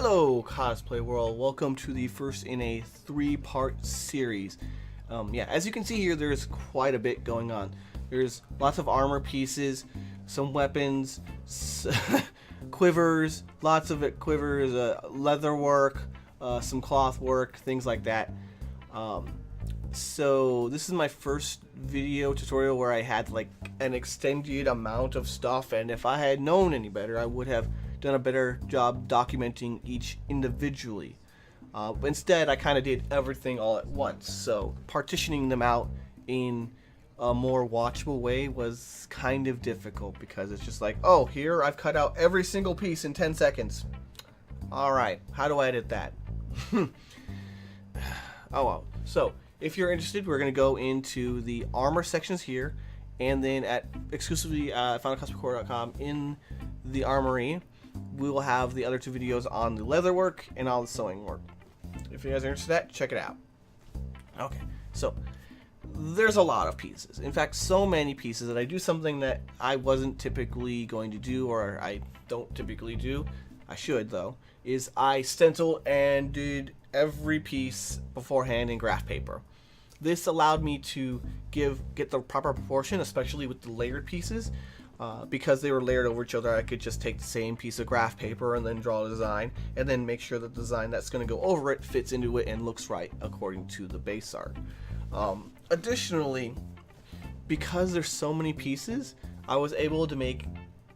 Hello, cosplay world. Welcome to the first in a three-part series. As you can see here, there's quite a bit going on. There's lots of armor pieces, some weapons, quivers, lots of quivers, leather work, some cloth work, things like that. So this is my first video tutorial where I had like an extended amount of stuff, and if I had known any better, I would have done a better job documenting each individually. But instead, I kind of did everything all at once. So partitioning them out in a more watchable way was kind of difficult because it's just like, oh, here I've cut out every single piece in 10 seconds. All right, how do I edit that? Oh well. So if you're interested, we're going to go into the armor sections here, and then at exclusively FinalCosplayCore.com in the armory, we will have the other two videos on the leather work and all the sewing work. If you guys are interested in that, check it out. Okay, so there's a lot of pieces. In fact, so many pieces that I do something that I wasn't typically going to do, or I don't typically do. I should though, is I stenciled and did every piece beforehand in graph paper. This allowed me to get the proper proportion, especially with the layered pieces. Because they were layered over each other, I could just take the same piece of graph paper and then draw a design, and then make sure that the design that's going to go over it fits into it and looks right according to the base art. Additionally, because there's so many pieces, I was able to make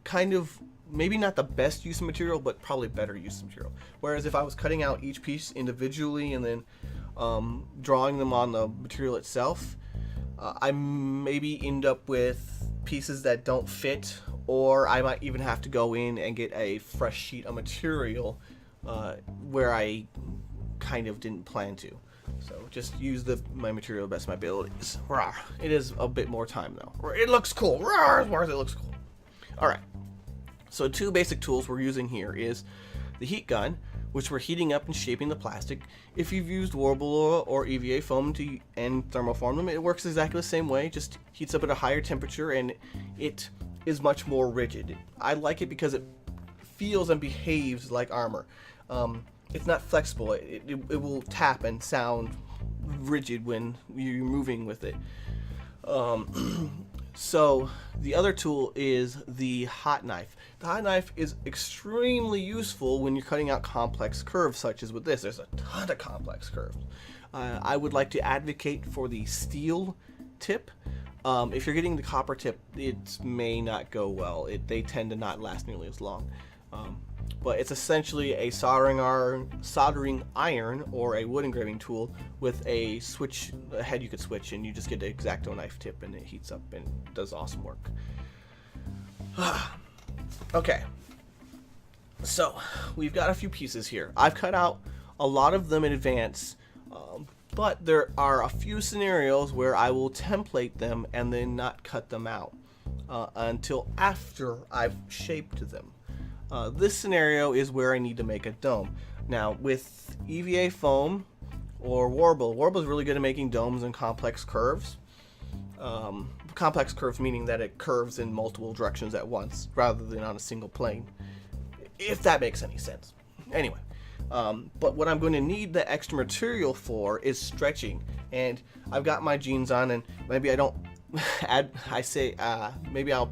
kind of maybe not the best use of material, but probably better use of material. Whereas if I was cutting out each piece individually and then drawing them on the material itself, I maybe end up with pieces that don't fit, or I might even have to go in and get a fresh sheet of material where I kind of didn't plan to. So just use my material to the best of my abilities. It is a bit more time though. It looks cool. It looks cool. Alright, so two basic tools we're using here is the heat gun, which we're heating up and shaping the plastic. If you've used Warble or EVA foam and thermoform them, it works exactly the same way, just heats up at a higher temperature and it is much more rigid. I like it because it feels and behaves like armor. It's not flexible. It will tap and sound rigid when you're moving with it. So the other tool is the hot knife. The hot knife is extremely useful when you're cutting out complex curves such as with this. There's a ton of complex curves. I would like to advocate for the steel tip. If you're getting the copper tip, it may not go well. They tend to not last nearly as long. But it's essentially a soldering iron or a wood engraving tool with a head you could switch, and you just get the X-Acto knife tip and it heats up and does awesome work. Okay, so we've got a few pieces here. I've cut out a lot of them in advance, but there are a few scenarios where I will template them and then not cut them out until after I've shaped them. This scenario is where I need to make a dome. Now with EVA foam or Warble is really good at making domes and complex curves. Complex curves meaning that it curves in multiple directions at once rather than on a single plane, if that makes any sense. Anyway, but what I'm going to need the extra material for is stretching, and I've got my jeans on, and maybe I don't maybe I'll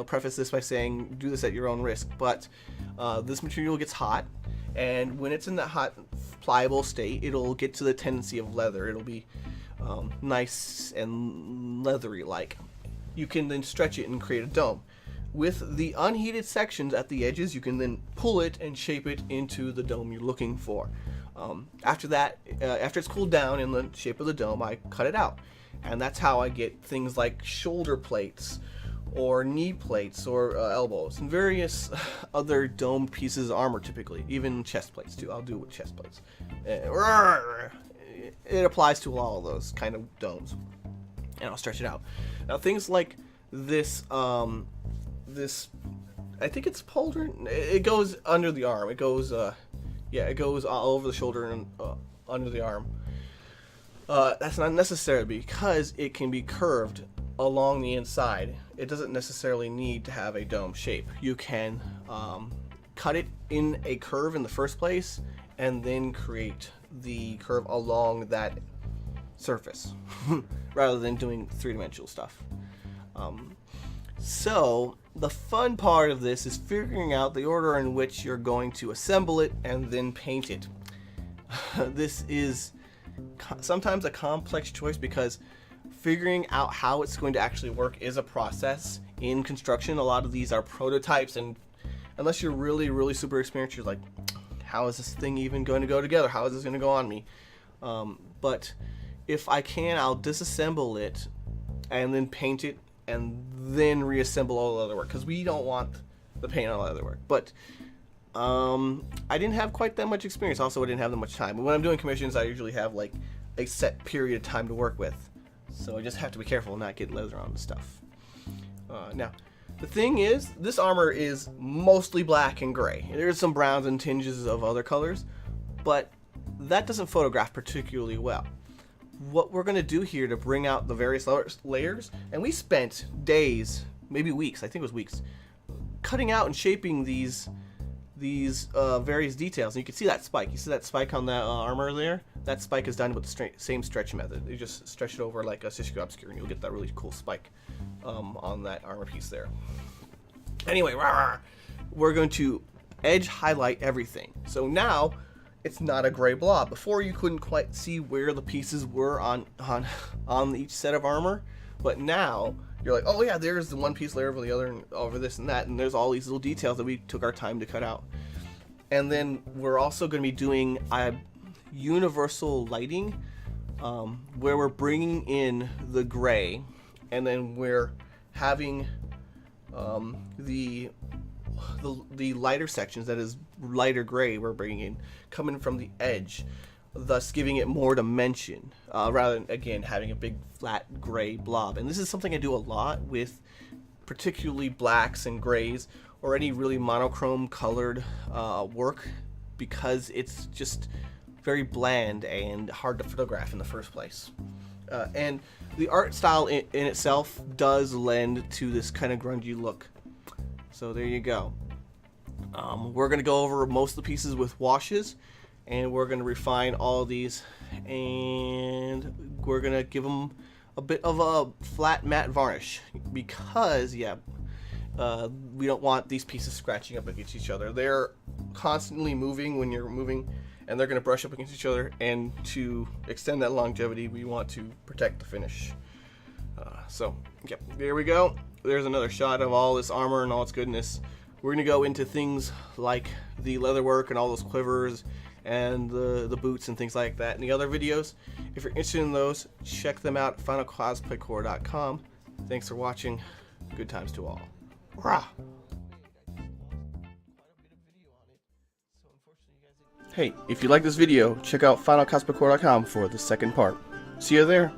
preface this by saying do this at your own risk, but this material gets hot, and when it's in that hot pliable state, it'll get to the tendency of leather. It'll be nice and leathery like. You can then stretch it and create a dome. With the unheated sections at the edges, you can then pull it and shape it into the dome you're looking for. After that, after it's cooled down in the shape of the dome, I cut it out, and that's how I get things like shoulder plates or knee plates or elbows and various other domed pieces of armor, typically even chest plates too. I'll do it with chest plates. It applies to all of those kind of domes, and I'll stretch it out. Now things like this I think it's pauldron. It goes under the arm. It goes it goes all over the shoulder and under the arm. That's not necessary because it can be curved along the inside. It doesn't necessarily need to have a dome shape. You can cut it in a curve in the first place and then create the curve along that surface rather than doing three-dimensional stuff. So the fun part of this is figuring out the order in which you're going to assemble it and then paint it. This is sometimes a complex choice because figuring out how it's going to actually work is a process in construction. A lot of these are prototypes, and unless you're really super experienced, you're like, how is this thing even going to go together? How is this going to go on me? But if I can, I'll disassemble it and then paint it and then reassemble all the other work, because we don't want the paint on all the other work. But I didn't have quite that much experience. Also, I didn't have that much time. But when I'm doing commissions, I usually have like a set period of time to work with. So I just have to be careful and not get leather on the stuff. Now, the thing is, this armor is mostly black and gray. There's some browns and tinges of other colors, but that doesn't photograph particularly well. What we're going to do here to bring out the various layers, and we spent days, maybe weeks, I think it was weeks, cutting out and shaping these various details. And you can see that spike. You see that spike on that armor there? That spike is done with the same stretch method. You just stretch it over like a Cisco obscure and you'll get that really cool spike on that armor piece there. Anyway, we're going to edge highlight everything. So now it's not a gray blob. Before you couldn't quite see where the pieces were on each set of armor, but now you're like, oh yeah, there's the one piece layer over the other and over this and that, and there's all these little details that we took our time to cut out. And then we're also going to be doing universal lighting, where we're bringing in the gray, and then we're having the lighter sections, that is lighter gray, we're bringing in coming from the edge, thus giving it more dimension, rather than, again, having a big flat gray blob. And this is something I do a lot with particularly blacks and grays or any really monochrome colored work, because it's just very bland and hard to photograph in the first place. And the art style in itself does lend to this kind of grungy look. So there you go. We're going to go over most of the pieces with washes, and we're going to refine all of these, and we're going to give them a bit of a flat matte varnish, because we don't want these pieces scratching up against each other. They're constantly moving when you're moving, and they're going to brush up against each other, and to extend that longevity, we want to protect the finish. So there we go. There's another shot of all this armor and all its goodness. We're going to go into things like the leather work and all those quivers and the boots and things like that in the other videos. If you're interested in those, check them out at finalcosplaycore.com. Thanks for watching. Good times to all. Rah! Hey, if you like this video, check out finalcosplaycore.com for the second part. See you there.